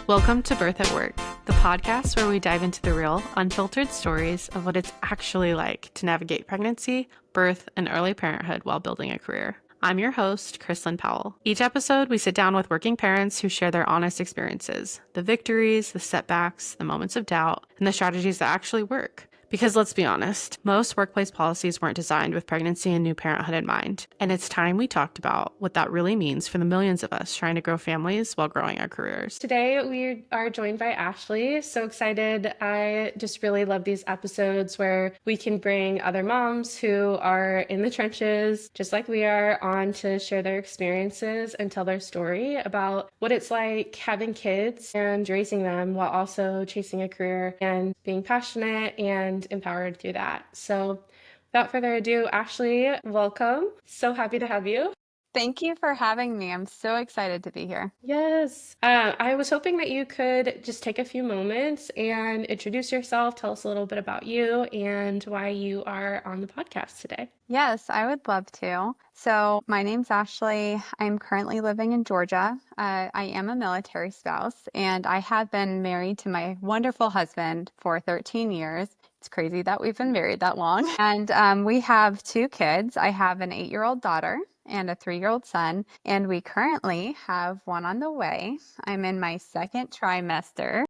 Welcome to Birth at Work, the podcast where we dive into the real, unfiltered stories of what it's actually like to navigate pregnancy, birth, and early parenthood while building a career. I'm your host, Krislyn Powell. Each episode, we sit down with working parents who share their honest experiences, the victories, the setbacks, the moments of doubt, and the strategies that actually work. Because let's be honest, most workplace policies weren't designed with pregnancy and new parenthood in mind. And it's time we talked about what that really means for the millions of us trying to grow families while growing our careers. Today, we are joined by Ashley. So excited. I just really love these episodes where we can bring other moms who are in the trenches, just like we are, on to share their experiences and tell their story about what it's like having kids and raising them while also chasing a career and being passionate and empowered through that. So without further ado, Ashley, welcome. So happy to have you. Thank you for having me. I'm so excited to be here. Yes. I was hoping that you could just take a few moments and introduce yourself, tell us a little bit about you and why you are on the podcast today. Yes, I would love to. So my name's Ashley. I'm currently living in Georgia. I am a military spouse, and I have been married to my wonderful husband for 13 years. It's crazy that we've been married that long. And we have 2 kids. I have an 8-year-old daughter and a 3-year-old son, and we currently have one on the way. I'm in my 2nd trimester.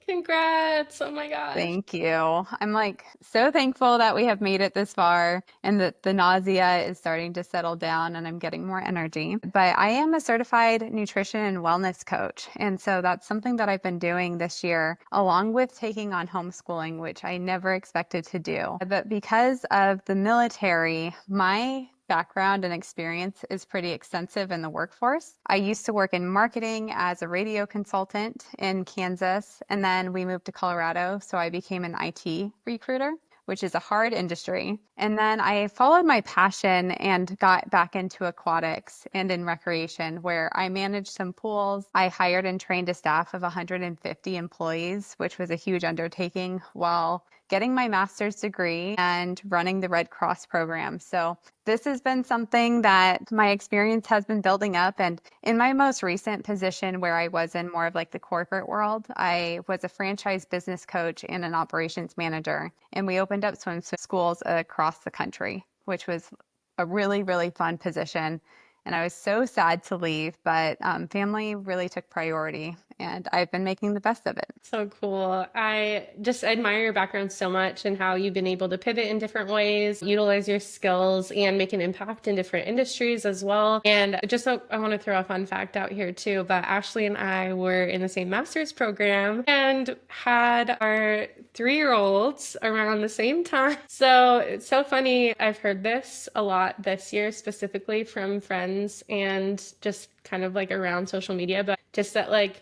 Congrats. Oh my gosh. Thank you. I'm so thankful that we have made it this far and that the nausea is starting to settle down and I'm getting more energy. But I am a certified nutrition and wellness coach. And so that's something that I've been doing this year, along with taking on homeschooling, which I never expected to do. But because of the military, my background and experience is pretty extensive in the workforce. I used to work in marketing as a radio consultant in Kansas, and then we moved to Colorado, so I became an IT recruiter, which is a hard industry. And then I followed my passion and got back into aquatics and in recreation, where I managed some pools. I hired and trained a staff of 150 employees, which was a huge undertaking, while getting my master's degree and running the Red Cross program. So this has been something that my experience has been building up. And in my most recent position, where I was in more of the corporate world, I was a franchise business coach and an operations manager. And we opened up swim schools across the country, which was a really, really fun position. And I was so sad to leave, but family really took priority, and I've been making the best of it. So cool. I just admire your background so much and how you've been able to pivot in different ways, utilize your skills, and make an impact in different industries as well. And just so I want to throw a fun fact out here too, but Ashley and I were in the same master's program and had our 3-year-olds around the same time. So it's so funny. I've heard this a lot this year, specifically from friends and just kind of around social media, but just that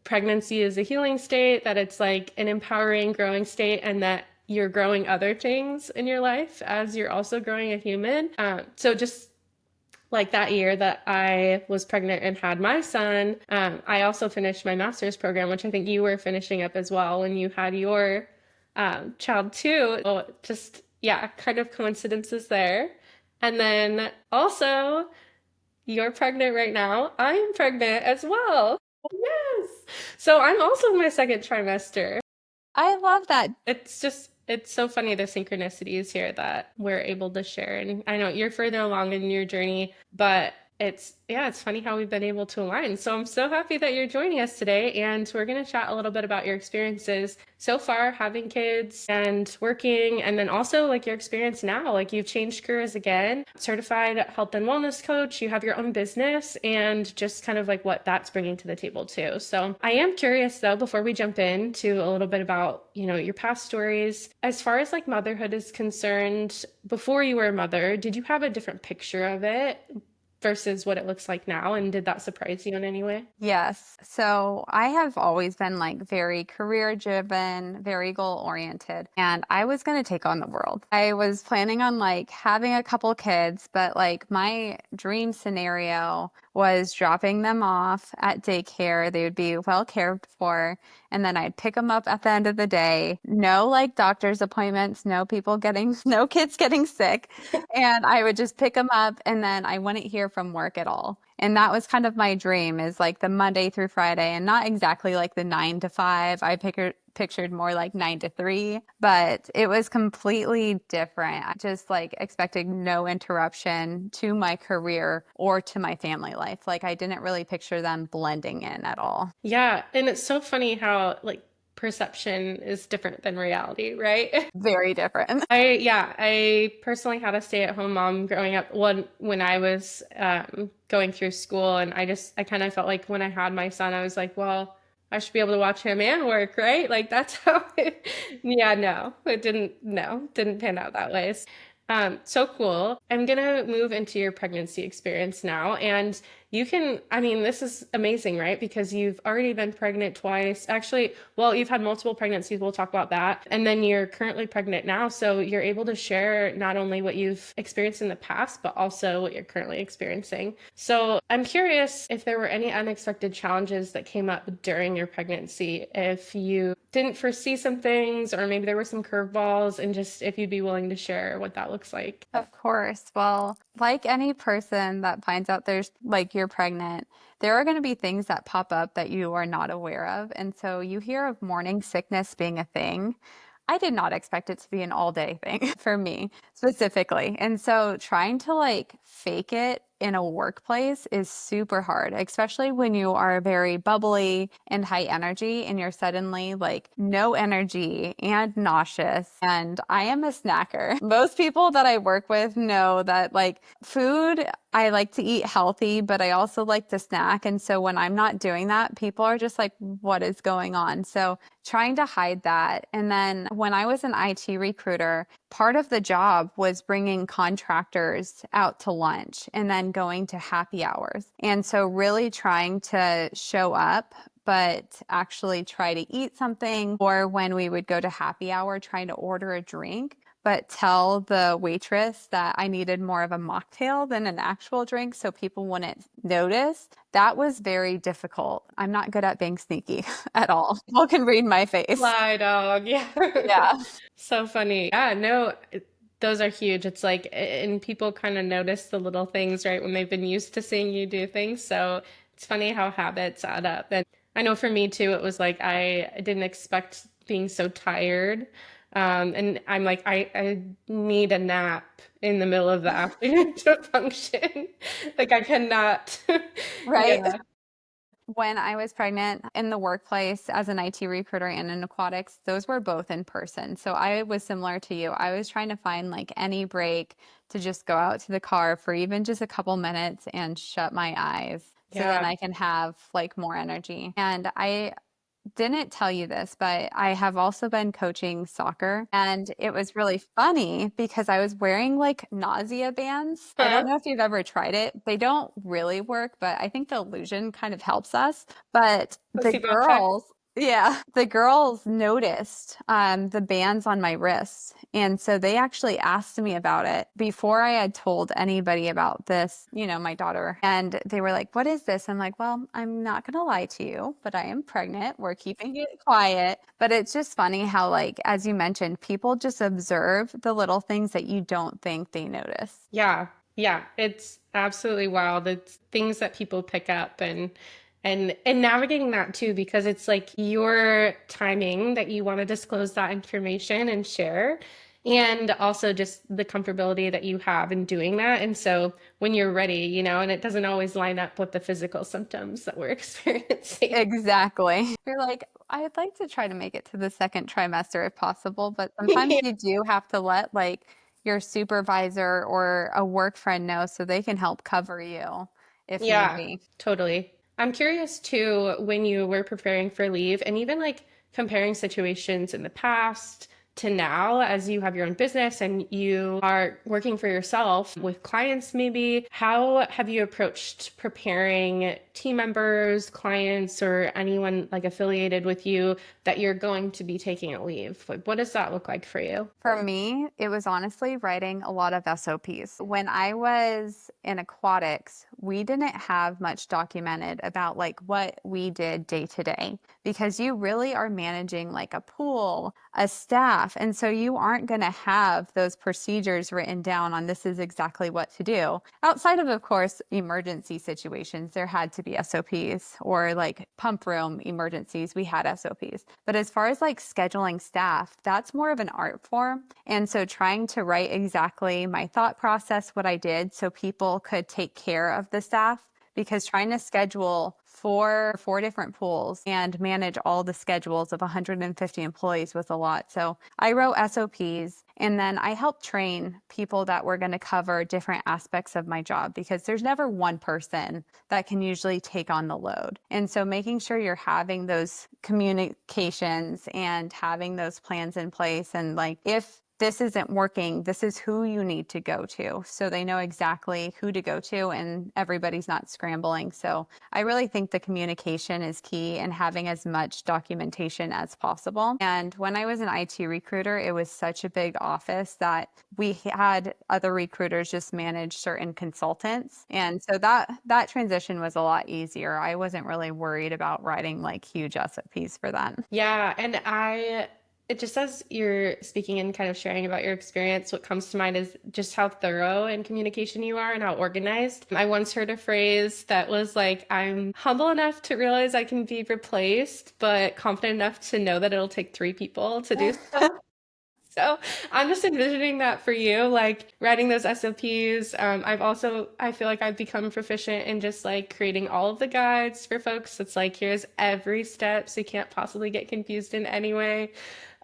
pregnancy is a healing state, that it's an empowering, growing state, and that you're growing other things in your life as you're also growing a human. So just that year that I was pregnant and had my son, I also finished my master's program, which I think you were finishing up as well when you had your child too. So just, yeah, kind of coincidences there. And then also, you're pregnant right now. I'm pregnant as well. Yes. So I'm also in my 2nd trimester. I love that. It's so funny, the synchronicities here that we're able to share. And I know you're further along in your journey, but it's funny how we've been able to align. So I'm so happy that you're joining us today. And we're going to chat a little bit about your experiences so far, having kids and working, and then also your experience now. You've changed careers again, certified health and wellness coach, you have your own business, and just kind of what that's bringing to the table too. So I am curious though, before we jump into a little bit about, your past stories, as far as motherhood is concerned, before you were a mother, did you have a different picture of it versus what it looks like now? And did that surprise you in any way? Yes. So I have always been very career driven, very goal oriented, and I was going to take on the world. I was planning on having a couple kids, but my dream scenario was dropping them off at daycare. They would be well cared for. And then I'd pick them up at the end of the day. No doctor's appointments, no kids getting sick. And I would just pick them up, and then I wouldn't hear from work at all. And that was kind of my dream, is like the Monday through Friday, and not exactly like the 9 to 5. I pictured more like 9 to 3, but it was completely different. I just like expected no interruption to my career or to my family life. Like I didn't really picture them blending in at all. Yeah, and it's so funny how like perception is different than reality, right? Very different. I personally had a stay-at-home mom growing up when I was going through school, and I kind of felt like when I had my son, I was like, well, I should be able to watch him and work, right? Like that's how yeah, no, it didn't pan out that way. So cool. I'm gonna move into your pregnancy experience now, and I mean, this is amazing, right? Because you've already been pregnant twice. Actually, well, you've had multiple pregnancies. We'll talk about that. And then you're currently pregnant now. So you're able to share not only what you've experienced in the past, but also what you're currently experiencing. So I'm curious if there were any unexpected challenges that came up during your pregnancy, if you didn't foresee some things, or maybe there were some curveballs, and just if you'd be willing to share what that looks like. Of course. Well, like any person that finds out there's like you're pregnant, there are going to be things that pop up that you are not aware of. And so you hear of morning sickness being a thing. I did not expect it to be an all day thing for me specifically. And so trying to like fake it in a workplace is super hard, especially when you are very bubbly and high energy and you're suddenly like no energy and nauseous. And I am a snacker. Most people that I work with know that like food, I like to eat healthy, but I also like to snack. And so when I'm not doing that, people are just like, what is going on? So trying to hide that. And then when I was an IT recruiter, part of the job was bringing contractors out to lunch and then going to happy hours. And so really trying to show up, but actually try to eat something, or when we would go to happy hour, trying to order a drink, but tell the waitress that I needed more of a mocktail than an actual drink so people wouldn't notice. That was very difficult. I'm not good at being sneaky at all. People can read my face. Fly dog. Yeah. Yeah. So funny. Yeah, no, those are huge. It's like, and people kind of notice the little things, right, when they've been used to seeing you do things. So it's funny how habits add up. And I know for me too, it was like I didn't expect being so tired. And I'm like, I need a nap in the middle of the afternoon to function. Like I cannot. Right. Yeah. When I was pregnant in the workplace as an IT recruiter and in aquatics, those were both in person. So I was similar to you. I was trying to find like any break to just go out to the car for even just a couple minutes and shut my eyes so then Yeah. I can have like more energy. And I didn't tell you this, but I have also been coaching soccer. And it was really funny because I was wearing like nausea bands. I don't Huh? know if you've ever tried it. They don't really work, but I think the illusion kind of helps us. But the Placebo effect. girls, yeah, the girls noticed the bands on my wrists. And so they actually asked me about it before I had told anybody about this, my daughter. And they were like, what is this? I'm like, well, I'm not going to lie to you, but I am pregnant. We're keeping it quiet. But it's just funny how, like, as you mentioned, people just observe the little things that you don't think they notice. Yeah, yeah, it's absolutely wild. It's things that people pick up, and navigating that too, because it's like your timing that you want to disclose that information and share, and also just the comfortability that you have in doing that. And so when you're ready, and it doesn't always line up with the physical symptoms that we're experiencing. Exactly. You're like, I'd like to try to make it to the second trimester if possible, but sometimes you do have to let like your supervisor or a work friend know so they can help cover you if need Yeah, be. totally. I'm curious too, when you were preparing for leave and even like comparing situations in the past to now as you have your own business and you are working for yourself with clients, maybe, how have you approached preparing team members, clients, or anyone like affiliated with you that you're going to be taking a leave? Like, what does that look like for you? For me, it was honestly writing a lot of SOPs. When I was in aquatics, we didn't have much documented about like what we did day to day, because you really are managing like a pool, a staff. And so you aren't going to have those procedures written down on this is exactly what to do. Outside of course, emergency situations, there had to be SOPs, or like pump room emergencies, we had SOPs. But as far as like scheduling staff, that's more of an art form. And so trying to write exactly my thought process, what I did, so people could take care of the staff, because trying to schedule four different pools and manage all the schedules of 150 employees was a lot. So I wrote SOPs, and then I helped train people that were going to cover different aspects of my job, because there's never one person that can usually take on the load. And so making sure you're having those communications and having those plans in place, and like, if this isn't working, this is who you need to go to. So they know exactly who to go to, and everybody's not scrambling. So I really think the communication is key, and having as much documentation as possible. And when I was an IT recruiter, it was such a big office that we had other recruiters just manage certain consultants. And so that transition was a lot easier. I wasn't really worried about writing like huge SOPs for that. Yeah, and it just as you're speaking and kind of sharing about your experience, what comes to mind is just how thorough in communication you are and how organized. I once heard a phrase that was like, I'm humble enough to realize I can be replaced, but confident enough to know that it'll take three people to do so. So I'm just envisioning that for you, like writing those SOPs. I feel like I've become proficient in just like creating all of the guides for folks. It's like, here's every step so you can't possibly get confused in any way.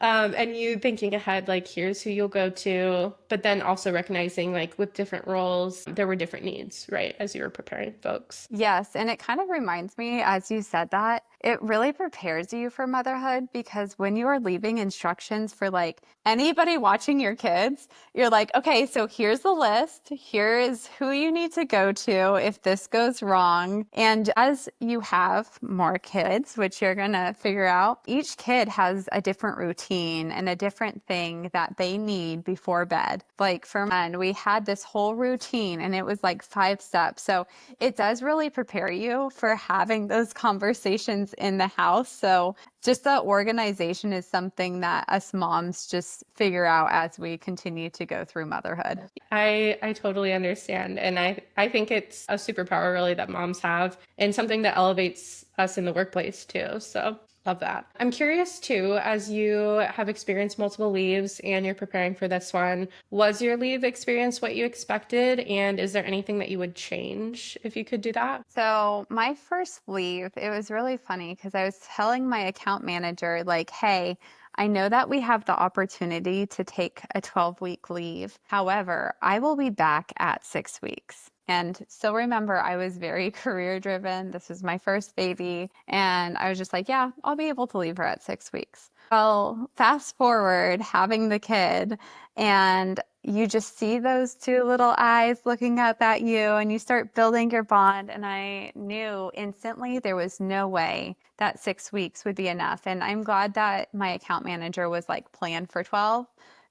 And you thinking ahead, like, here's who you'll go to, but then also recognizing like with different roles, there were different needs, right? As you were preparing folks. Yes, and it kind of reminds me, as you said that, it really prepares you for motherhood, because when you are leaving instructions for like anybody watching your kids, you're like, okay, so here's the list. Here is who you need to go to if this goes wrong. And as you have more kids, which you're going to figure out, each kid has a different routine and a different thing that they need before bed. Like for mine, we had this whole routine, and it was like 5 steps. So it does really prepare you for having those conversations in the house. So just the organization is something that us moms just figure out as we continue to go through motherhood. I totally understand. And I think it's a superpower really that moms have, and something that elevates us in the workplace too. So love that. I'm curious too, as you have experienced multiple leaves and you're preparing for this one, was your leave experience what you expected? And is there anything that you would change if you could do that? So my first leave, it was really funny, because I was telling my account manager, like, hey, I know that we have the opportunity to take a 12-week leave. However, I will be back at 6 weeks. And so remember, I was very career driven. This was my first baby. And I was just like, yeah, I'll be able to leave her at 6 weeks. Well, fast forward having the kid, and you just see those two little eyes looking up at you, and you start building your bond. And I knew instantly there was no way that 6 weeks would be enough. And I'm glad that my account manager was like, plan for 12,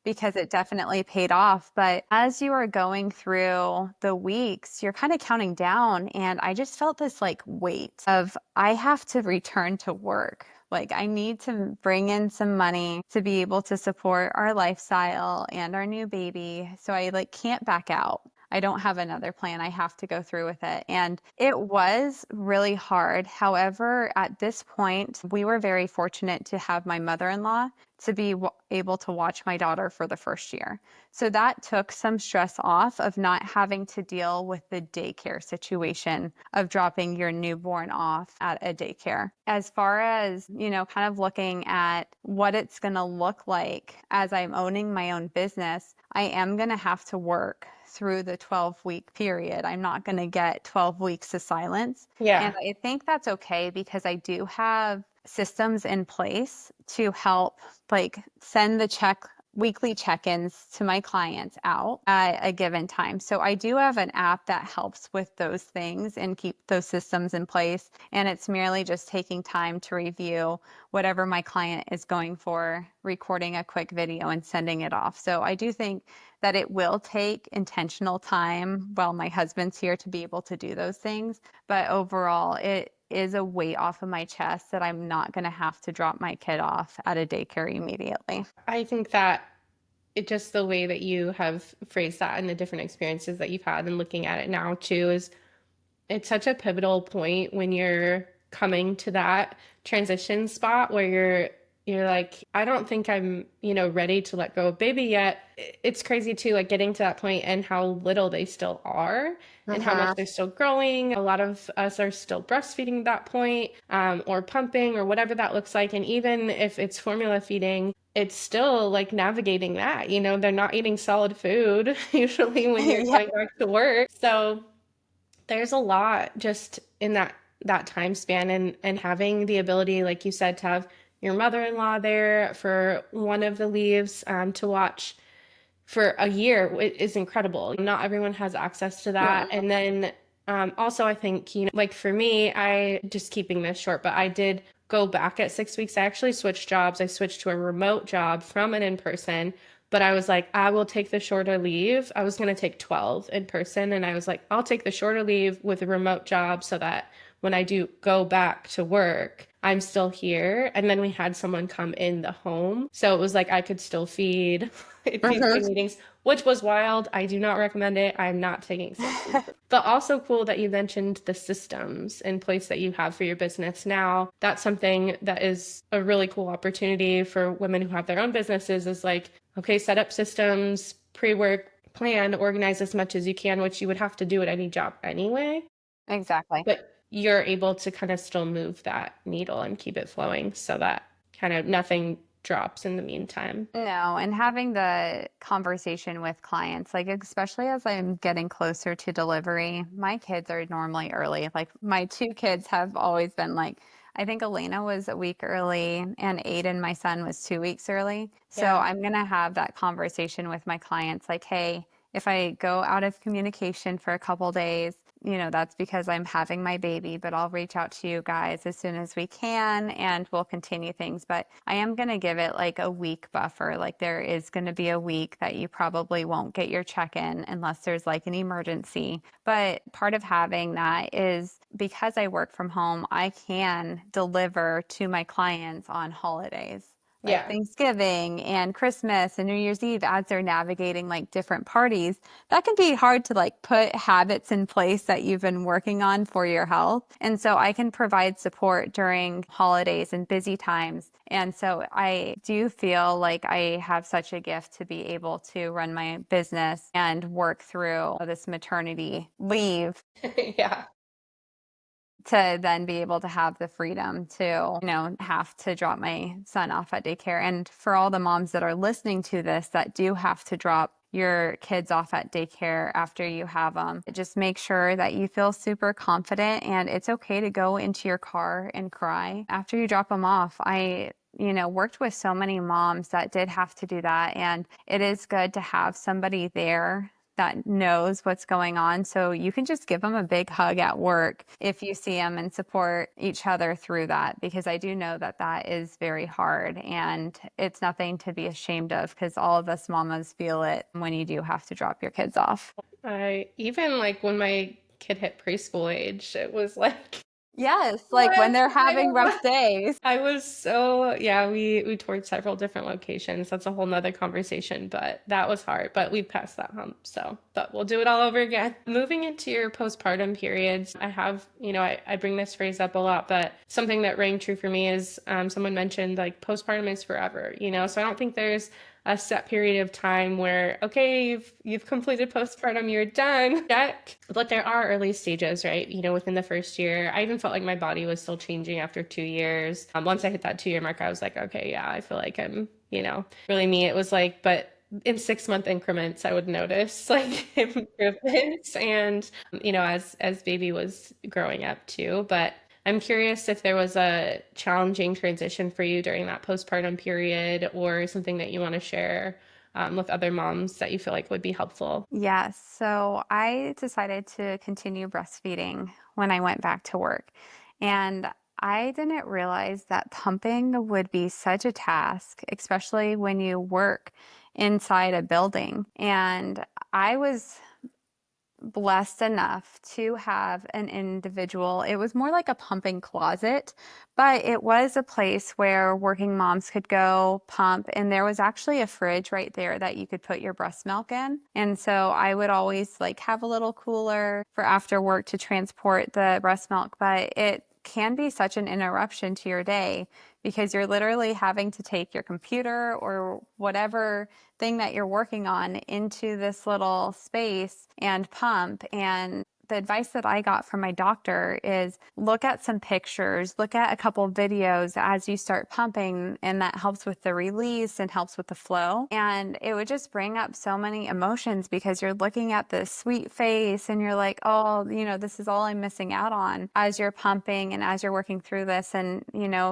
because it definitely paid off. But as you are going through the weeks, you're kind of counting down. And I just felt this like weight of, I have to return to work. Like, I need to bring in some money to be able to support our lifestyle and our new baby. So I like can't back out. I don't have another plan. I have to go through with it. And it was really hard. However, at this point, we were very fortunate to have my mother-in-law to be able to watch my daughter for the first year. So that took some stress off of not having to deal with the daycare situation of dropping your newborn off at a daycare. As far as, kind of looking at what it's going to look like as I'm owning my own business, I am going to have to work through the 12-week period. I'm not going to get 12 weeks of silence. Yeah. And I think that's okay, because I do have systems in place to help like send the check weekly check-ins to my clients out at a given time. So I do have an app that helps with those things and keep those systems in place. And it's merely just taking time to review whatever my client is going for, recording a quick video and sending it off. So I do think that it will take intentional time while my husband's here to be able to do those things. But overall, it is a weight off of my chest that I'm not going to have to drop my kid off at a daycare immediately. I think that it just the way that you have phrased that and the different experiences that you've had and looking at it now too is it's such a pivotal point when you're coming to that transition spot where you're like, I don't think I'm, ready to let go of baby yet. It's crazy too, like getting to that point and how little they still are and how much they're still growing. A lot of us are still breastfeeding at that point, or pumping or whatever that looks like. And even if it's formula feeding, it's still like navigating that, they're not eating solid food usually when you're Yeah. going back to work. So there's a lot just in that time span and having the ability, like you said, to have your mother-in-law there for one of the leaves, to watch for a year is incredible. Not everyone has access to that. And then also I think, like for me, I just keeping this short, but I did go back at 6 weeks. I actually switched jobs. I switched to a remote job from an in-person, but I was like, I will take the shorter leave. I was going to take 12 in person. And I was like, I'll take the shorter leave with a remote job so that when I do go back to work, I'm still here. And then we had someone come in the home. So it was like I could still feed these meetings, which was wild. I do not recommend it. I'm not taking sick leave. But also cool that you mentioned the systems in place that you have for your business now. That's something that is a really cool opportunity for women who have their own businesses is like, okay, set up systems, pre-work, plan, organize as much as you can, which you would have to do at any job anyway. Exactly. But you're able to kind of still move that needle and keep it flowing so that kind of nothing drops in the meantime. No, and having the conversation with clients, like especially as I'm getting closer to delivery, my kids are normally early. Like my two kids have always been like, I think Elena was a week early and Aiden, my son, was 2 weeks early. So Yeah. I'm going to have that conversation with my clients like, hey, if I go out of communication for a couple days, that's because I'm having my baby, but I'll reach out to you guys as soon as we can and we'll continue things. But I am going to give it like a week buffer. Like there is going to be a week that you probably won't get your check-in unless there's like an emergency. But part of having that is because I work from home, I can deliver to my clients on holidays like Yeah. Thanksgiving and Christmas and New Year's Eve as they're navigating like different parties. That can be hard to like put habits in place that you've been working on for your health. And so I can provide support during holidays and busy times. And so I do feel like I have such a gift to be able to run my business and work through this maternity leave Yeah. to then be able to have the freedom to, have to drop my son off at daycare. And for all the moms that are listening to this that do have to drop your kids off at daycare after you have them, just make sure that you feel super confident and it's okay to go into your car and cry after you drop them off. I worked with so many moms that did have to do that. And it is good to have somebody there that knows what's going on. So you can just give them a big hug at work if you see them and support each other through that, because I do know that that is very hard and it's nothing to be ashamed of because all of us mamas feel it when you do have to drop your kids off. I even like when my kid hit preschool age, it was like Yes, like when what? they're having rough days. I was so, yeah, we toured several different locations. That's a whole nother conversation, but that was hard. But we passed that hump. So, but we'll do it all over again. Moving into your postpartum periods, I have, I bring this phrase up a lot, but something that rang true for me is someone mentioned like postpartum is forever, so I don't think there's a set period of time where, okay, you've completed postpartum, you're done, check. But there are early stages, right? Within the first year. I even felt like my body was still changing after 2 years. Once I hit that 2 year mark, I was like, okay, yeah, I feel like I'm, really me. It was like, but in 6 month increments, I would notice like improvements and, as baby was growing up too. But I'm curious if there was a challenging transition for you during that postpartum period or something that you want to share with other moms that you feel like would be helpful. Yes. So I decided to continue breastfeeding when I went back to work. And I didn't realize that pumping would be such a task, especially when you work inside a building. And I was blessed enough to have an individual. It was more like a pumping closet, but it was a place where working moms could go pump. And there was actually a fridge right there that you could put your breast milk in. And so I would always like have a little cooler for after work to transport the breast milk, but it can be such an interruption to your day because you're literally having to take your computer or whatever thing that you're working on into this little space and pump. And the advice that I got from my doctor is look at some pictures, look at a couple of videos as you start pumping, and that helps with the release and helps with the flow. And it would just bring up so many emotions because you're looking at this sweet face and you're like, oh, this is all I'm missing out on as you're pumping and as you're working through this. And,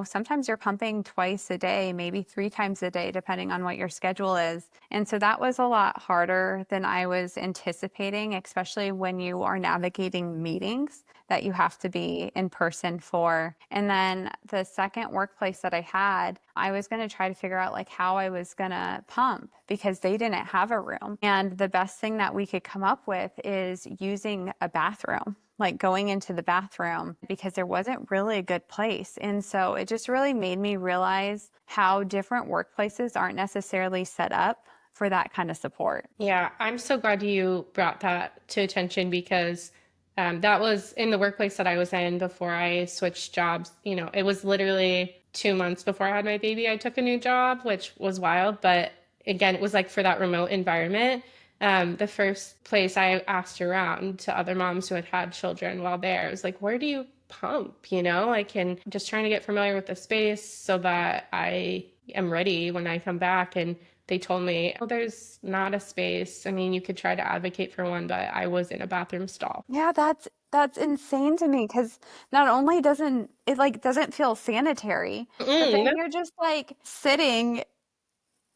sometimes you're pumping twice a day, maybe 3 times a day, depending on what your schedule is. And so that was a lot harder than I was anticipating, especially when you are navigating meetings that you have to be in person for. And then the second workplace that I had, I was going to try to figure out like how I was going to pump because they didn't have a room. And the best thing that we could come up with is using a bathroom, like going into the bathroom because there wasn't really a good place. And so it just really made me realize how different workplaces aren't necessarily set up for that kind of support. Yeah, I'm so glad you brought that to attention because that was in the workplace that I was in before I switched jobs. It was literally 2 months before I had my baby, I took a new job, which was wild. But again, it was like for that remote environment. The first place I asked around to other moms who had had children while there, it was like, where do you pump? Like, and just trying to get familiar with the space so that I am ready when I come back. And they told me, oh, there's not a space. I mean, you could try to advocate for one, but I was in a bathroom stall. Yeah, that's insane to me because not only doesn't it like doesn't feel sanitary, but then No. you're just like sitting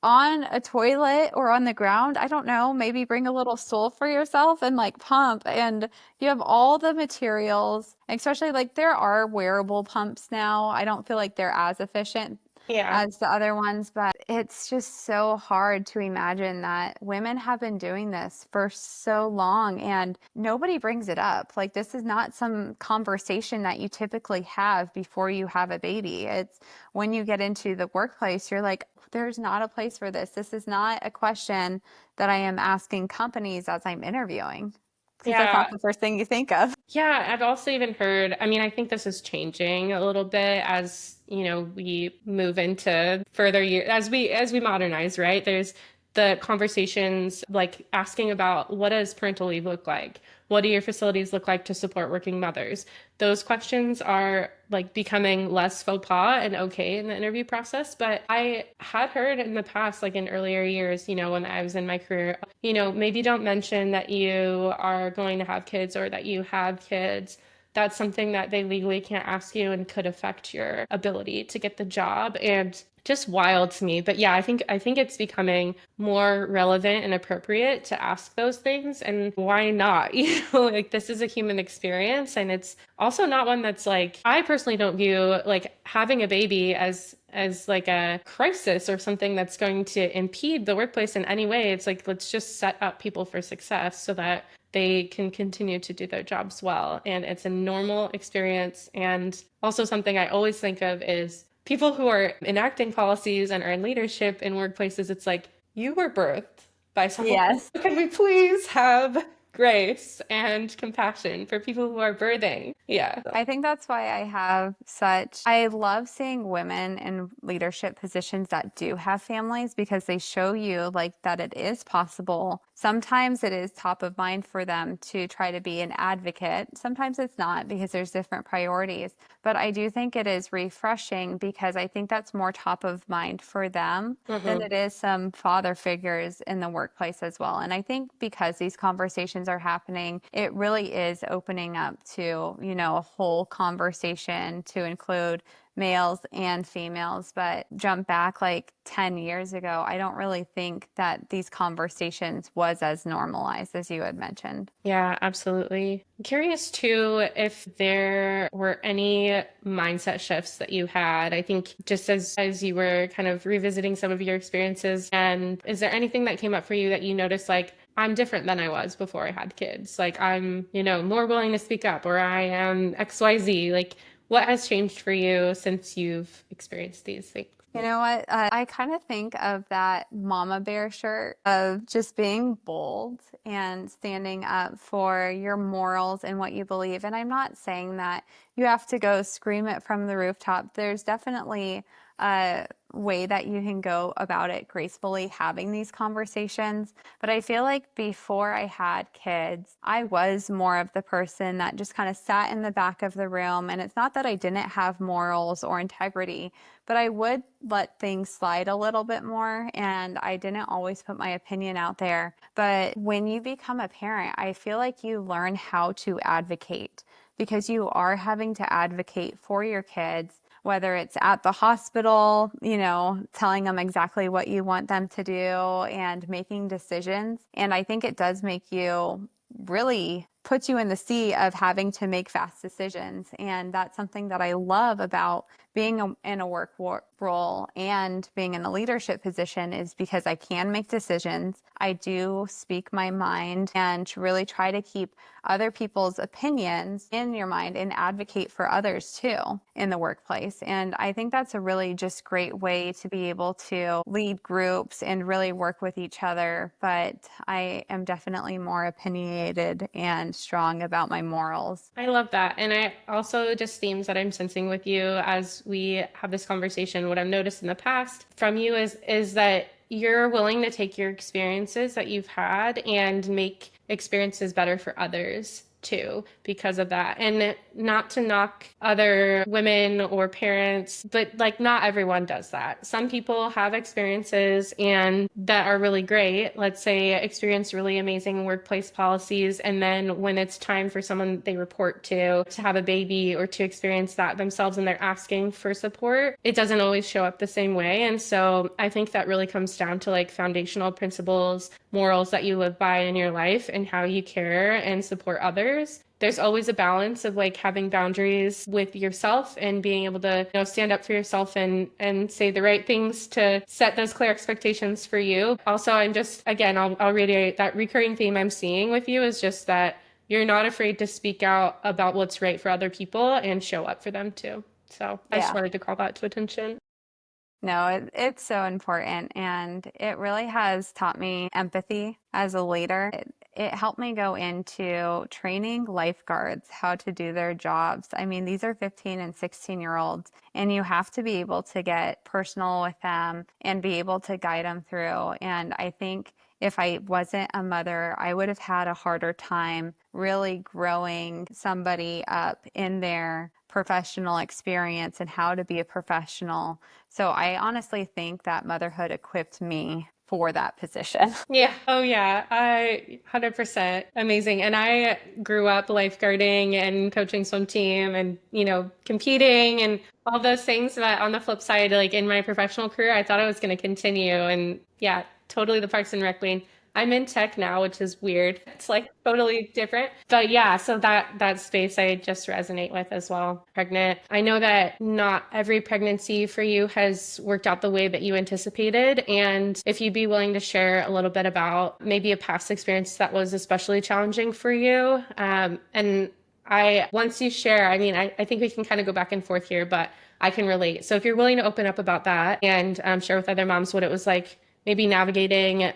on a toilet or on the ground. I don't know, maybe bring a little stool for yourself and like pump. And you have all the materials, especially like there are wearable pumps now. I don't feel like they're as efficient Yeah. as the other ones, but it's just so hard to imagine that women have been doing this for so long and nobody brings it up. Like, this is not some conversation that you typically have before you have a baby. It's when you get into the workplace, you're like, there's not a place for this. This is not a question that I am asking companies as I'm interviewing because that's not Yeah. the first thing you think of. Yeah, I've also even heard, I mean, I think this is changing a little bit as, we move into further years as we modernize, right? There's the conversations like asking about what does parental leave look like? What do your facilities look like to support working mothers? Those questions are like becoming less faux pas and okay in the interview process. But I had heard in the past, like in earlier years, when I was in my career, maybe don't mention that you are going to have kids or that you have kids. That's something that they legally can't ask you and could affect your ability to get the job. And just wild to me. But yeah, I think it's becoming more relevant and appropriate to ask those things. And why not? Like this is a human experience, and it's also not one that's like I personally don't view like having a baby as like a crisis or something that's going to impede the workplace in any way. It's like let's just set up people for success so that they can continue to do their jobs well. And it's a normal experience. And also something I always think of is people who are enacting policies and are in leadership in workplaces. It's like, you were birthed by someone. Yes. Can we please have grace and compassion for people who are birthing? Yeah. I think that's why I love seeing women in leadership positions that do have families because they show you like that it is possible sometimes it is top of mind for them to try to be an advocate. Sometimes it's not because there's different priorities. But I do think it is refreshing because I think that's more top of mind for them than Hmm. it is some father figures in the workplace as well. And I think because these conversations are happening, it really is opening up to, a whole conversation to include males and females. But jump back like 10 years ago, I don't really think that these conversations was as normalized as you had mentioned. Yeah, absolutely. I'm curious too if there were any mindset shifts that you had. I think just as you were kind of revisiting some of your experiences, and is there anything that came up for you that you noticed like I'm different than I was before I had kids? Like I'm, more willing to speak up, or I am XYZ. Like what has changed for you since you've experienced these things? You know what? I kind of think of that mama bear shirt of just being bold and standing up for your morals and what you believe. And I'm not saying that you have to go scream it from the rooftop. There's definitely a way that you can go about it gracefully, having these conversations. But I feel like before I had kids, I was more of the person that just kind of sat in the back of the room. And it's not that I didn't have morals or integrity, but I would let things slide a little bit more, and I didn't always put my opinion out there. But when you become a parent, I feel like you learn how to advocate because you are having to advocate for your kids, whether it's at the hospital, telling them exactly what you want them to do and making decisions. And I think it does make you really puts you in the sea of having to make fast decisions. And that's something that I love about being in a role and being in a leadership position is because I can make decisions. I do speak my mind and really try to keep other people's opinions in your mind and advocate for others too in the workplace. And I think that's a really just great way to be able to lead groups and really work with each other. But I am definitely more opinionated and strong about my morals. I love that. And I also just themes that I'm sensing with you as we have this conversation, what I've noticed in the past from you is that you're willing to take your experiences that you've had and make experiences better for others too because of that. And not to knock other women or parents, but like not everyone does that. Some people have experiences and that are really great. Let's say experience really amazing workplace policies, and then when it's time for someone they report to have a baby or to experience that themselves and they're asking for support, it doesn't always show up the same way. And so I think that really comes down to like foundational principles, morals that you live by in your life and how you care and support others. There's always a balance of like having boundaries with yourself and being able to, stand up for yourself and say the right things to set those clear expectations for you. Also, I'm just, again, I'll reiterate that recurring theme I'm seeing with you is just that you're not afraid to speak out about what's right for other people and show up for them too. So I just Yeah. wanted to call that to attention. No, it's so important. And it really has taught me empathy as a leader. It helped me go into training lifeguards how to do their jobs. I mean, these are 15 and 16-year-olds, and you have to be able to get personal with them and be able to guide them through. And I think if I wasn't a mother, I would have had a harder time really growing somebody up in their professional experience and how to be a professional. So I honestly think that motherhood equipped me for that position. Yeah. Oh, yeah. 100% amazing. And I grew up lifeguarding and coaching swim team and, competing and all those things. But on the flip side, like in my professional career, I thought I was going to continue. And yeah, totally the Parks and Rec queen. I'm in tech now, which is weird. It's like totally different. But yeah, so that space I just resonate with as well. Pregnant. I know that not every pregnancy for you has worked out the way that you anticipated. And if you'd be willing to share a little bit about maybe a past experience that was especially challenging for you. And once you share, I think we can kind of go back and forth here, but I can relate. So if you're willing to open up about that and share with other moms what it was like maybe navigating,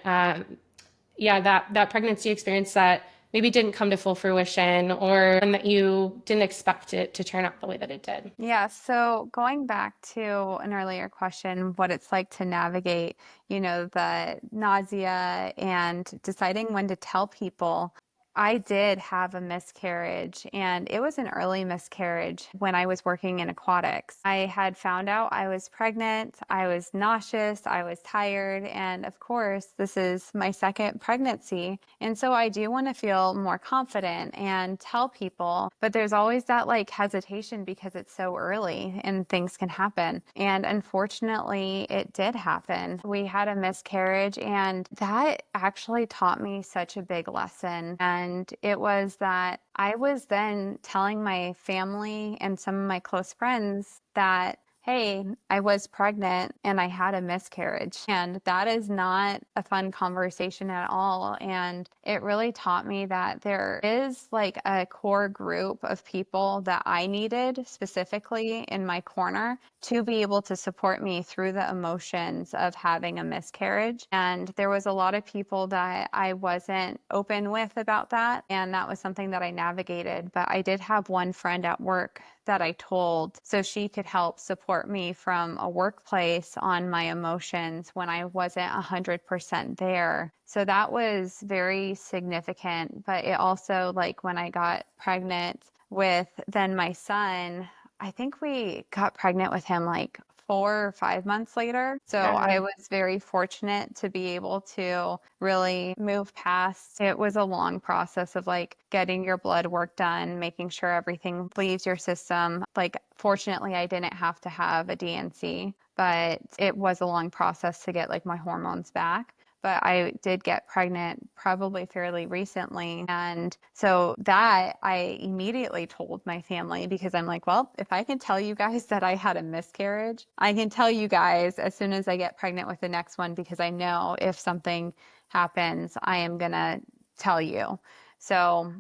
that pregnancy experience that maybe didn't come to full fruition, or one that you didn't expect it to turn out the way that it did? Yeah, so going back to an earlier question, what it's like to navigate, the nausea and deciding when to tell people. I did have a miscarriage, and it was an early miscarriage when I was working in aquatics. I had found out I was pregnant, I was nauseous, I was tired, and of course, this is my second pregnancy. And so I do want to feel more confident and tell people, but there's always that like hesitation because it's so early and things can happen. And unfortunately, it did happen. We had a miscarriage, and that actually taught me such a big lesson. And it was that I was then telling my family and some of my close friends that, hey, I was pregnant and I had a miscarriage. And that is not a fun conversation at all. And it really taught me that there is like a core group of people that I needed specifically in my corner to be able to support me through the emotions of having a miscarriage. And there was a lot of people that I wasn't open with about that. And that was something that I navigated. But I did have one friend at work that I told so she could help support me from a workplace on my emotions when I wasn't 100% there. So that was very significant. But it also, like when I got pregnant with then my son, I think we got pregnant with him like 4 or 5 months later. So Yeah. I was very fortunate to be able to really move past. It was a long process of like getting your blood work done, making sure everything leaves your system. Like, fortunately, I didn't have to have a DNC, but it was a long process to get like my hormones back. But I did get pregnant probably fairly recently. And so that I immediately told my family because I'm like, well, if I can tell you guys that I had a miscarriage, I can tell you guys as soon as I get pregnant with the next one because I know if something happens, I am going to tell you. So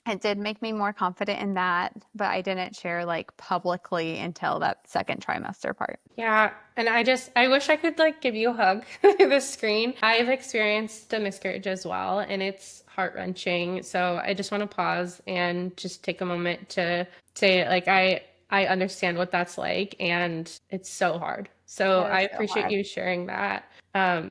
it did make me more confident in that, but I didn't share like publicly until that second trimester part. Yeah, and I wish I could like give you a hug through the screen. I've experienced a miscarriage as well, and it's heart-wrenching. So I just want to pause and just take a moment to say like I understand what that's like, and it's so hard. So It I is so appreciate hard. you sharing that. Um,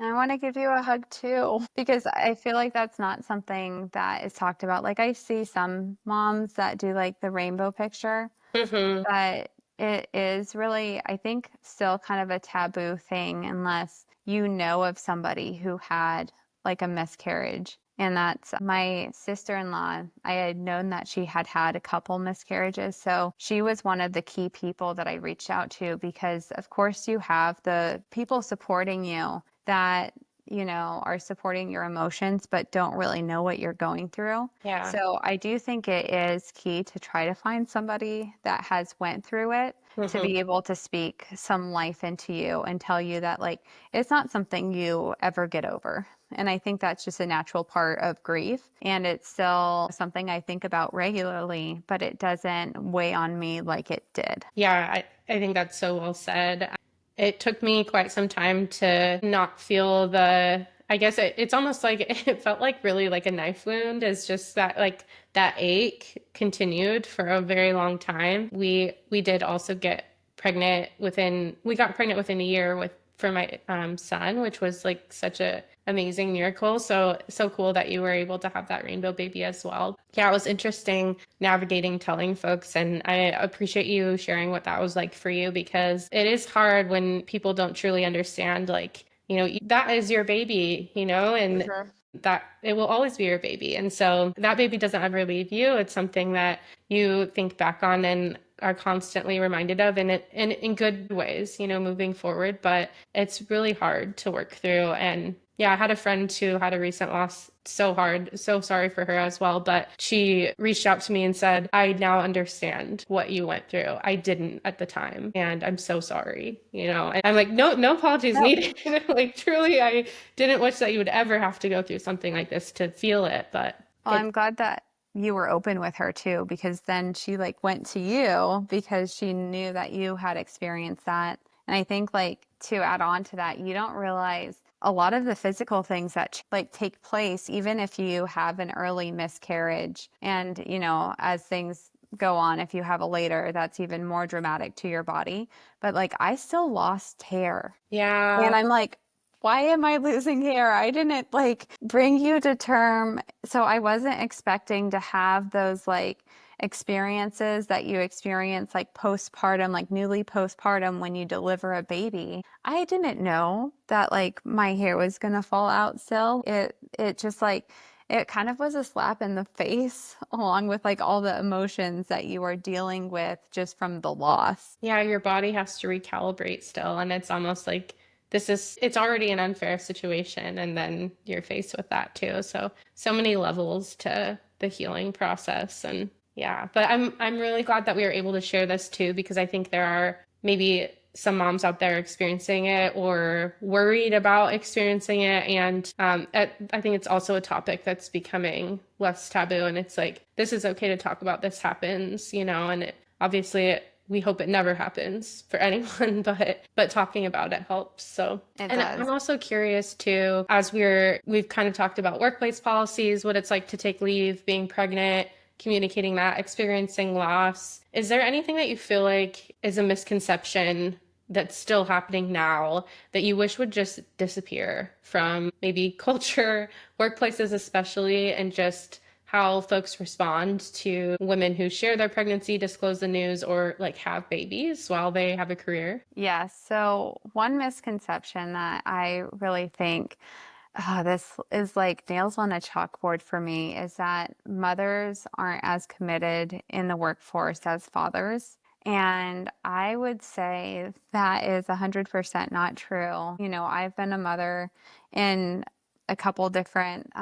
I want to give you a hug too, because I feel like that's not something that is talked about. Like, I see some moms that do like the rainbow picture, mhm. but it is really, I think, still kind of a taboo thing unless you know of somebody who had like a miscarriage. And that's my sister-in-law. I had known that she had had a couple miscarriages. So she was one of the key people that I reached out to because, of course, you have the people supporting you that are supporting your emotions but don't really know what you're going through. Yeah. So I do think it is key to try to find somebody that has went through it to Mhm. be able to speak some life into you and tell you that like it's not something you ever get over. And I think that's just a natural part of grief. And it's still something I think about regularly, but it doesn't weigh on me like it did. Yeah, I think that's so well said. It took me quite some time to not feel I guess it's almost like it felt like really like a knife wound. It's just that like that ache continued for a very long time. We did also get we got pregnant within a year for my son, which was like such a amazing miracle. So cool that you were able to have that rainbow baby as well. Yeah, it was interesting navigating telling folks, and I appreciate you sharing what that was like for you because it is hard when people don't truly understand like, that is your baby, For and sure. that it will always be your baby. And so that baby doesn't ever leave you. It's something that you think back on and are constantly reminded of and in good ways, moving forward. But it's really hard to work through. And yeah, I had a friend who had a recent loss so hard. So sorry for her as well. But she reached out to me and said, I now understand what you went through. I didn't at the time. And I'm so sorry. And I'm like, no, no apologies No. needed. Like, truly, I didn't wish that you would ever have to go through something like this to feel it. But Well, it's, I'm glad that you were open with her too, because then she like went to you because she knew that you had experienced that. And I think like to add on to that, you don't realize a lot of the physical things that like take place, even if you have an early miscarriage and, as things go on, if you have a later, that's even more dramatic to your body. But like, I still lost hair. Yeah. And I'm like, why am I losing hair? I didn't like bring you to term. So I wasn't expecting to have those like experiences that you experience like postpartum, like newly postpartum when you deliver a baby. I didn't know that like my hair was gonna fall out still. It just like it kind of was a slap in the face along with like all the emotions that you are dealing with just from the loss. Yeah, your body has to recalibrate still. And it's almost like it's already an unfair situation. And then you're faced with that too. So, so many levels to the healing process. And yeah, but I'm really glad that we were able to share this too, because I think there are maybe some moms out there experiencing it or worried about experiencing it. And I think it's also a topic that's becoming less taboo. And it's like, this is okay to talk about. This happens, and obviously we hope it never happens for anyone, but talking about it helps. So, It and does. I'm also curious too, as we've kind of talked about workplace policies, what it's like to take leave, being pregnant, communicating that, experiencing loss. Is there anything that you feel like is a misconception that's still happening now that you wish would just disappear from maybe culture, workplaces especially, and just how folks respond to women who share their pregnancy, disclose the news, or like have babies while they have a career? Yeah, so one misconception that I really think this is like nails on a chalkboard for me is that mothers aren't as committed in the workforce as fathers. And I would say that is 100% not true. I've been a mother in a couple different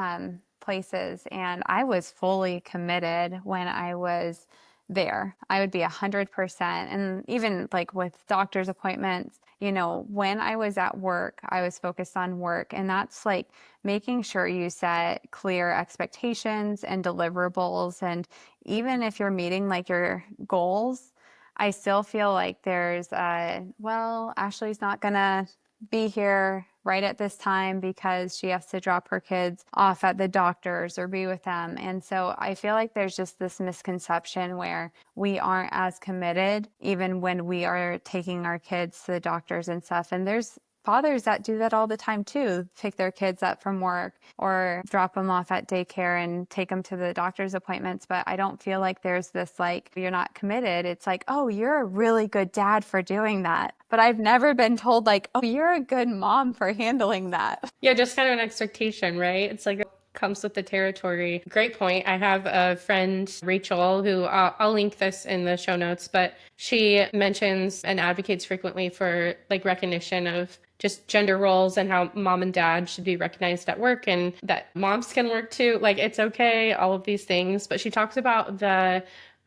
places, and I was fully committed when I was there. I would be 100%. And even like with doctor's appointments, when I was at work, I was focused on work. And that's like making sure you set clear expectations and deliverables. And even if you're meeting like your goals, I still feel like there's, well, Ashley's not gonna be here right at this time because she has to drop her kids off at the doctor's or be with them. And so I feel like there's just this misconception where we aren't as committed even when we are taking our kids to the doctors and stuff. And there's fathers that do that all the time too, pick their kids up from work or drop them off at daycare and take them to the doctor's appointments. But I don't feel like there's this like, you're not committed. It's like, oh, you're a really good dad for doing that. But I've never been told like, oh, you're a good mom for handling that. Yeah, just kind of an expectation, right? It's like it comes with the territory. Great point. I have a friend, Rachel, who I'll link this in the show notes, but she mentions and advocates frequently for like recognition of just gender roles and how mom and dad should be recognized at work and that moms can work too. Like it's okay, all of these things. But she talks about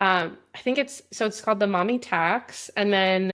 I think it's called the mommy tax. And then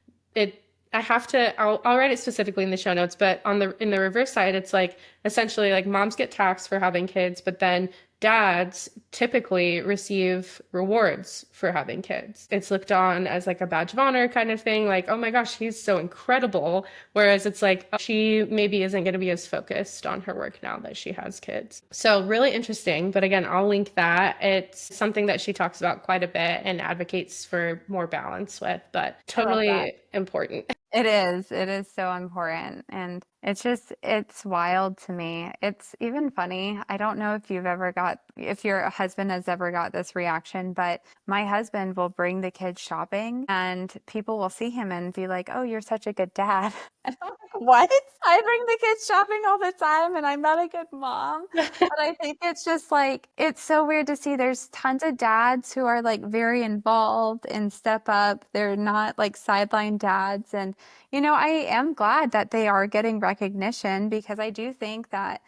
I'll write it specifically in the show notes, but in the reverse side, it's like essentially like moms get taxed for having kids, but then dads typically receive rewards for having kids. It's looked on as like a badge of honor kind of thing, like, oh my gosh, he's so incredible. Whereas it's like she maybe isn't going to be as focused on her work now that she has kids. So really interesting. But again, I'll link that. It's something that she talks about quite a bit and advocates for more balance with, but I love that. totally important. It is. It is so important. And it's wild to me. It's even funny. I don't know if your husband has ever got this reaction, but my husband will bring the kids shopping and people will see him and be like, oh, you're such a good dad. And I'm like, what? I bring the kids shopping all the time and I'm not a good mom. But I think it's just like, it's so weird to see there's tons of dads who are like very involved and step up. They're not like sideline dads. And, I am glad that they are getting recognition because I do think that,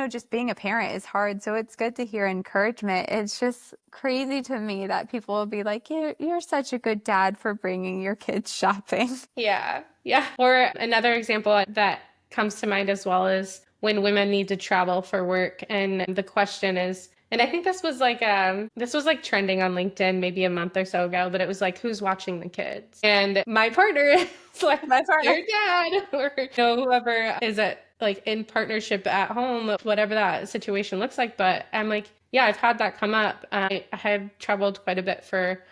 just being a parent is hard. So it's good to hear encouragement. It's just crazy to me that people will be like, you're such a good dad for bringing your kids shopping. Yeah. Yeah. Or another example that comes to mind as well is when women need to travel for work. And the question is, and I think this was like trending on LinkedIn maybe a month or so ago, but it was like, who's watching the kids? And my partner is like My partner. your dad or whoever is at like in partnership at home, whatever that situation looks like. But I'm like, yeah, I've had that come up. I have traveled quite a bit for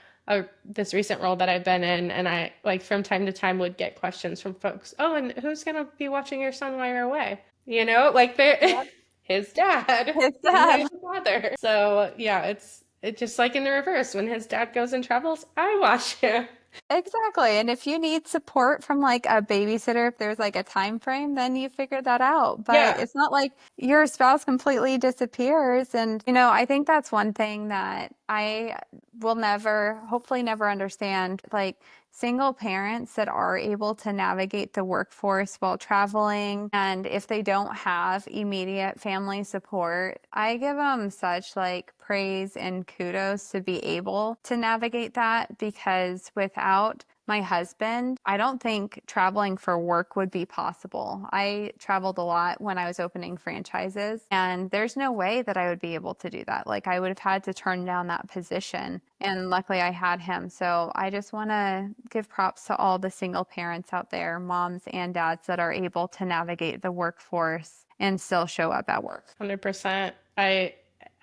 this recent role that I've been in, and I like from time to time would get questions from folks. Oh, and who's gonna be watching your son while you're away? You know, like they're Yep. his dad, It's my sad. father. So yeah, it's just like in the reverse. When his dad goes and travels, I watch him. Exactly. And if you need support from like a babysitter, if there's like a time frame, then you figure that out. But Yeah, it's not like your spouse completely disappears. And, I think that's one thing that I will never, hopefully never understand. Like single parents that are able to navigate the workforce while traveling, and if they don't have immediate family support, I give them such like praise and kudos to be able to navigate that, because without my husband, I don't think traveling for work would be possible. I traveled a lot when I was opening franchises, and there's no way that I would be able to do that. Like, I would have had to turn down that position. And luckily, I had him. So I just want to give props to all the single parents out there, moms and dads, that are able to navigate the workforce and still show up at work. 100%.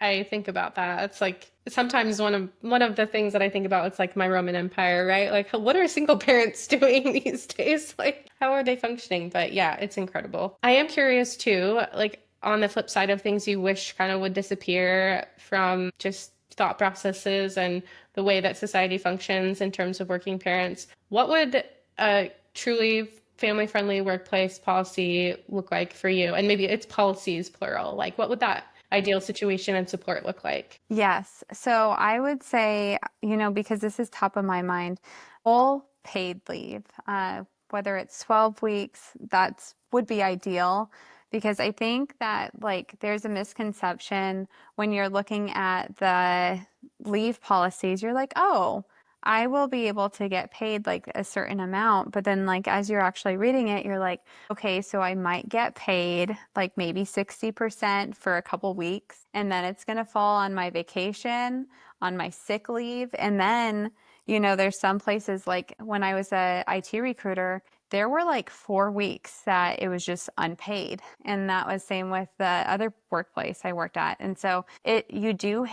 I think about that. It's like sometimes one of the things that I think about, it's like my Roman Empire, right? Like what are single parents doing these days? Like how are they functioning? But yeah, it's incredible. I am curious too, like on the flip side of things you wish kind of would disappear from just thought processes and the way that society functions in terms of working parents. What would a truly family friendly workplace policy look like for you? And maybe it's policies plural. Like what would that ideal situation and support look like? Yes. So I would say, because this is top of my mind, full paid leave, whether it's 12 weeks, that would be ideal. Because I think that like there's a misconception when you're looking at the leave policies, you're like, oh, I will be able to get paid like a certain amount. But then like as you're actually reading it, you're like, okay, so I might get paid like maybe 60% for a couple weeks, and then it's going to fall on my vacation, on my sick leave. And then, there's some places like when I was a IT recruiter, there were like 4 weeks that it was just unpaid. And that was same with the other workplace I worked at. And so you do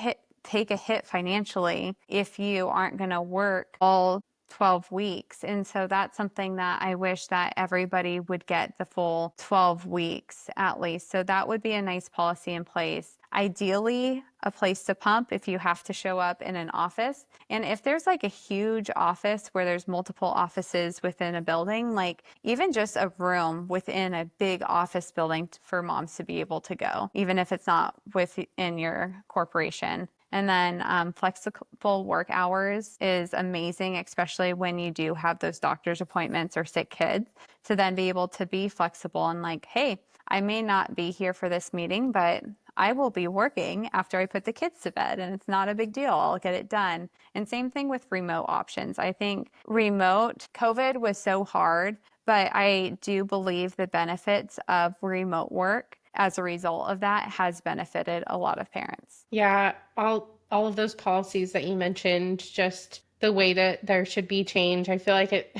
take a hit financially if you aren't going to work all 12 weeks. And so that's something that I wish that everybody would get the full 12 weeks at least. So that would be a nice policy in place. Ideally, a place to pump if you have to show up in an office. And if there's like a huge office where there's multiple offices within a building, like even just a room within a big office building for moms to be able to go, even if it's not within your corporation. And then flexible work hours is amazing, especially when you do have those doctor's appointments or sick kids, to then be able to be flexible and like, hey, I may not be here for this meeting, but I will be working after I put the kids to bed, and it's not a big deal. I'll get it done. And same thing with remote options. I think remote, COVID was so hard, but I do believe the benefits of remote work as a result of that has benefited a lot of parents. Yeah, all of those policies that you mentioned, just the way that there should be change. I feel like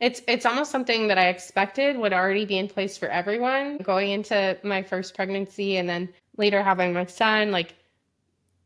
it's almost something that I expected would already be in place for everyone. Going into my first pregnancy and then later having my son, like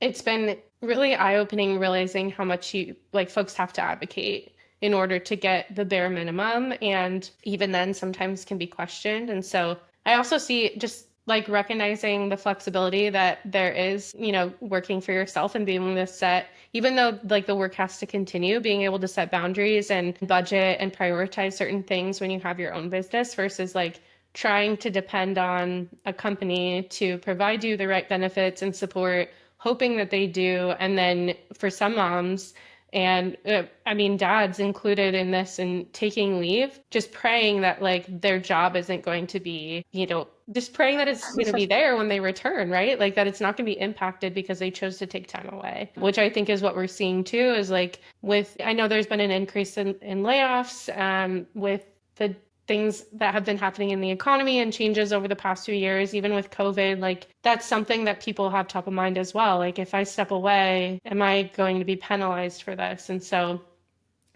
it's been really eye-opening realizing how much you like folks have to advocate in order to get the bare minimum, and even then sometimes can be questioned. And so I also see just like recognizing the flexibility that there is, working for yourself and being able to set, even though like the work has to continue, being able to set boundaries and budget and prioritize certain things when you have your own business versus like trying to depend on a company to provide you the right benefits and support, hoping that they do. And then for some moms, and I mean, dads included in this, and taking leave, just praying that like their job isn't going to be, just praying that it's going to be there when they return, right? Like that it's not going to be impacted because they chose to take time away, which I think is what we're seeing too, is like I know there's been an increase in layoffs with the things that have been happening in the economy and changes over the past 2 years, even with COVID, like that's something that people have top of mind as well. Like if I step away, am I going to be penalized for this? And so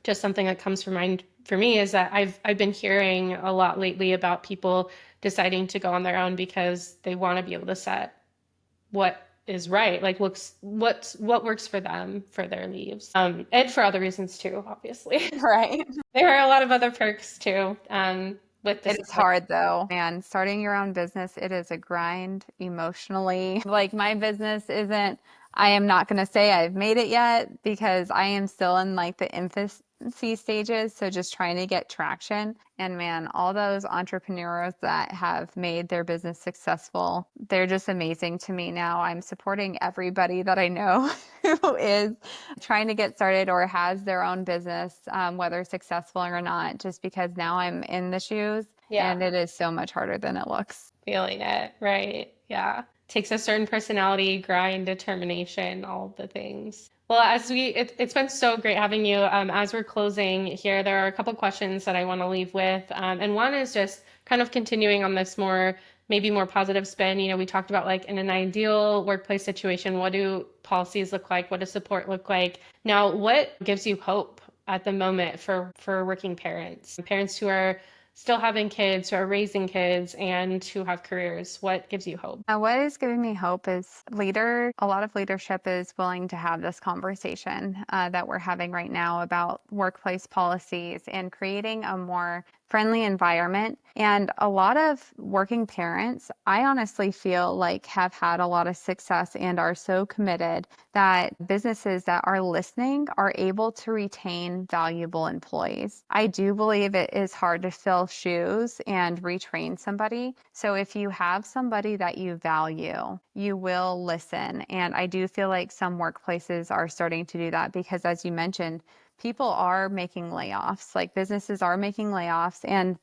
just something that comes to mind for me is that I've been hearing a lot lately about people deciding to go on their own because they want to be able to set what is right, like what works for them for their leaves, and for other reasons too, obviously. Right. There are a lot of other perks too, with It this. is hard though. And starting your own business, it is a grind emotionally. Like my business isn't, I am not going to say I've made it yet because I am still in like the infancy stages. So just trying to get traction. And man, all those entrepreneurs that have made their business successful, they're just amazing to me now. I'm supporting everybody that I know who is trying to get started or has their own business, whether successful or not, just because now I'm in the shoes Yeah, and it is so much harder than it looks. feeling it, right? Yeah. Takes a certain personality, grind, determination, all the things. Well, it's been so great having you. As we're closing here, there are a couple questions that I want to leave with. And one is just kind of continuing on this maybe more positive spin. You know, we talked about like in an ideal workplace situation, what do policies look like? What does support look like? Now, what gives you hope at the moment for working parents, parents who are still having kids, who are raising kids, and who have careers? What gives you hope? What is giving me hope is a lot of leadership is willing to have this conversation that we're having right now about workplace policies and creating a more friendly environment. And a lot of working parents, I honestly feel like have had a lot of success and are so committed that businesses that are listening are able to retain valuable employees. I do believe it is hard to fill shoes and retrain somebody. So if you have somebody that you value, you will listen. And I do feel like some workplaces are starting to do that because, as you mentioned, people are making layoffs, like businesses are making layoffs, and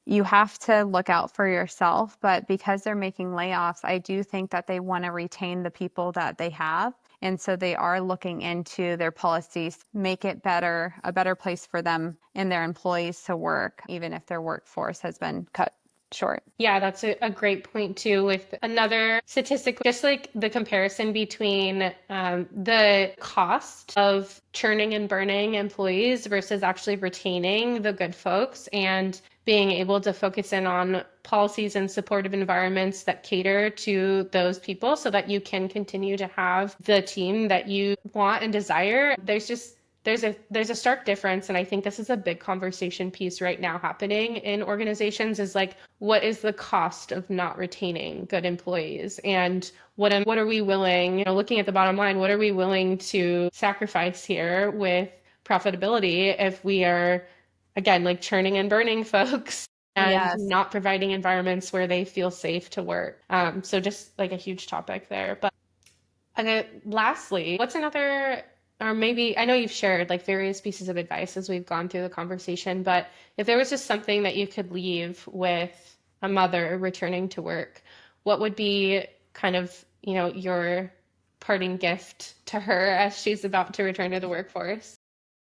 you have to look out for yourself. But because they're making layoffs, I do think that they want to retain the people that they have. And so they are looking into their policies, make it better, a better place for them and their employees to work, even if their workforce has been cut short. Yeah, that's a great point too. With another statistic, just like the comparison between the cost of churning and burning employees versus actually retaining the good folks and being able to focus in on policies and supportive environments that cater to those people so that you can continue to have the team that you want and desire. There's a stark difference, and I think this is a big conversation piece right now happening in organizations is like, what is the cost of not retaining good employees, and what are we willing, you know, looking at the bottom line, what are we willing to sacrifice here with profitability if we are, again, like churning and burning folks and Yes. not providing environments where they feel safe to work. So just like a huge topic there. But and then lastly, what's another, or maybe I know you've shared like various pieces of advice as we've gone through the conversation, but if there was just something that you could leave with a mother returning to work, what would be kind of, you know, your parting gift to her as she's about to return to the workforce?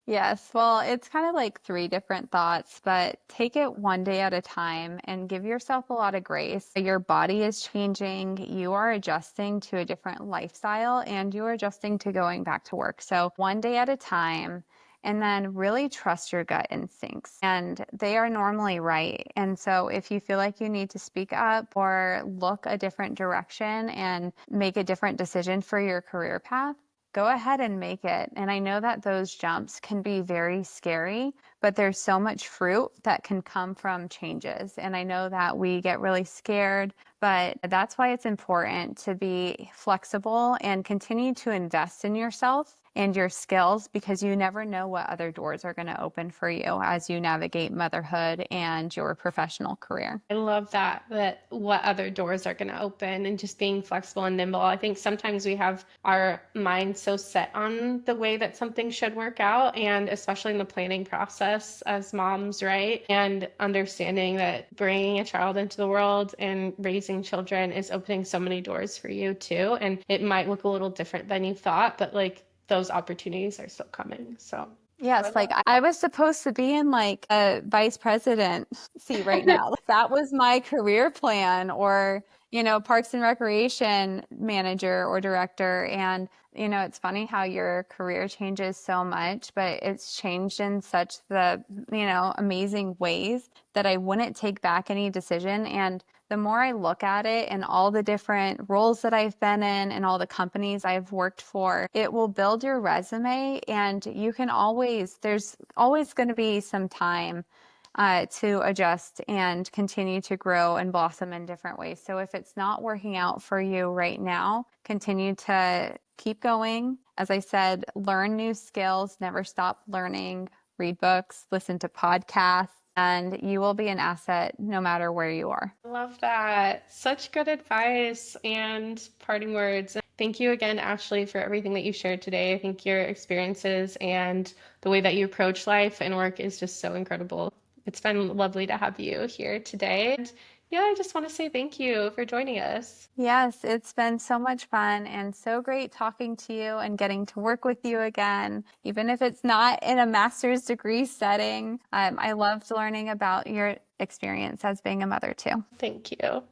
Yes, well, it's kind of like three different thoughts, but take it one day at a time and give yourself a lot of grace. Your body is changing, you are adjusting to a different lifestyle, and you are adjusting to going back to work. So, one day at a time, and then really trust your gut instincts. And they are normally right. And so, if you feel like you need to speak up or look a different direction and make a different decision for your career path, go ahead and make it. And I know that those jumps can be very scary, but there's so much fruit that can come from changes. And I know that we get really scared, but that's why it's important to be flexible and continue to invest in yourself and your skills because you never know what other doors are going to open for you as you navigate motherhood and your professional career. I love that what other doors are going to open and just being flexible and nimble. I think sometimes we have our mind so set on the way that something should work out, and especially in the planning process as moms, right? And understanding that bringing a child into the world and raising children is opening so many doors for you too. And it might look a little different than you thought, but like those opportunities are still coming. So Yes, like I was supposed to be in like a vice president seat right now. That was my career plan, or, Parks and Recreation manager or director. And, it's funny how your career changes so much, but it's changed in such amazing ways that I wouldn't take back any decision. And the more I look at it and all the different roles that I've been in and all the companies I've worked for, it will build your resume, and there's always going to be some time to adjust and continue to grow and blossom in different ways. So if it's not working out for you right now, continue to keep going. As I said, learn new skills, never stop learning, read books, listen to podcasts, and you will be an asset no matter where you are. I love that. Such good advice and parting words. Thank you again, Ashley, for everything that you shared today. I think your experiences and the way that you approach life and work is just so incredible. It's been lovely to have you here today. And yeah, I just want to say thank you for joining us. Yes, it's been so much fun and so great talking to you and getting to work with you again, even if it's not in a master's degree setting. I loved learning about your experience as being a mother too. Thank you.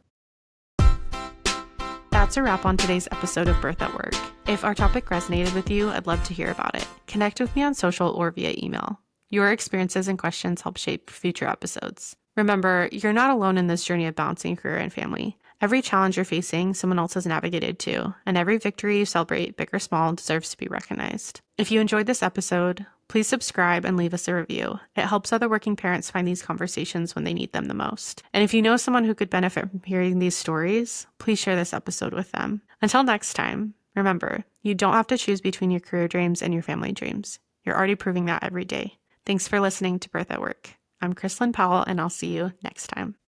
That's a wrap on today's episode of Birth at Work. If our topic resonated with you, I'd love to hear about it. Connect with me on social or via email. Your experiences and questions help shape future episodes. Remember, you're not alone in this journey of balancing career and family. Every challenge you're facing, someone else has navigated too, and every victory you celebrate, big or small, deserves to be recognized. If you enjoyed this episode, please subscribe and leave us a review. It helps other working parents find these conversations when they need them the most. And if you know someone who could benefit from hearing these stories, please share this episode with them. Until next time, remember, you don't have to choose between your career dreams and your family dreams. You're already proving that every day. Thanks for listening to Birth at Work. I'm Chrislyn Powell, and I'll see you next time.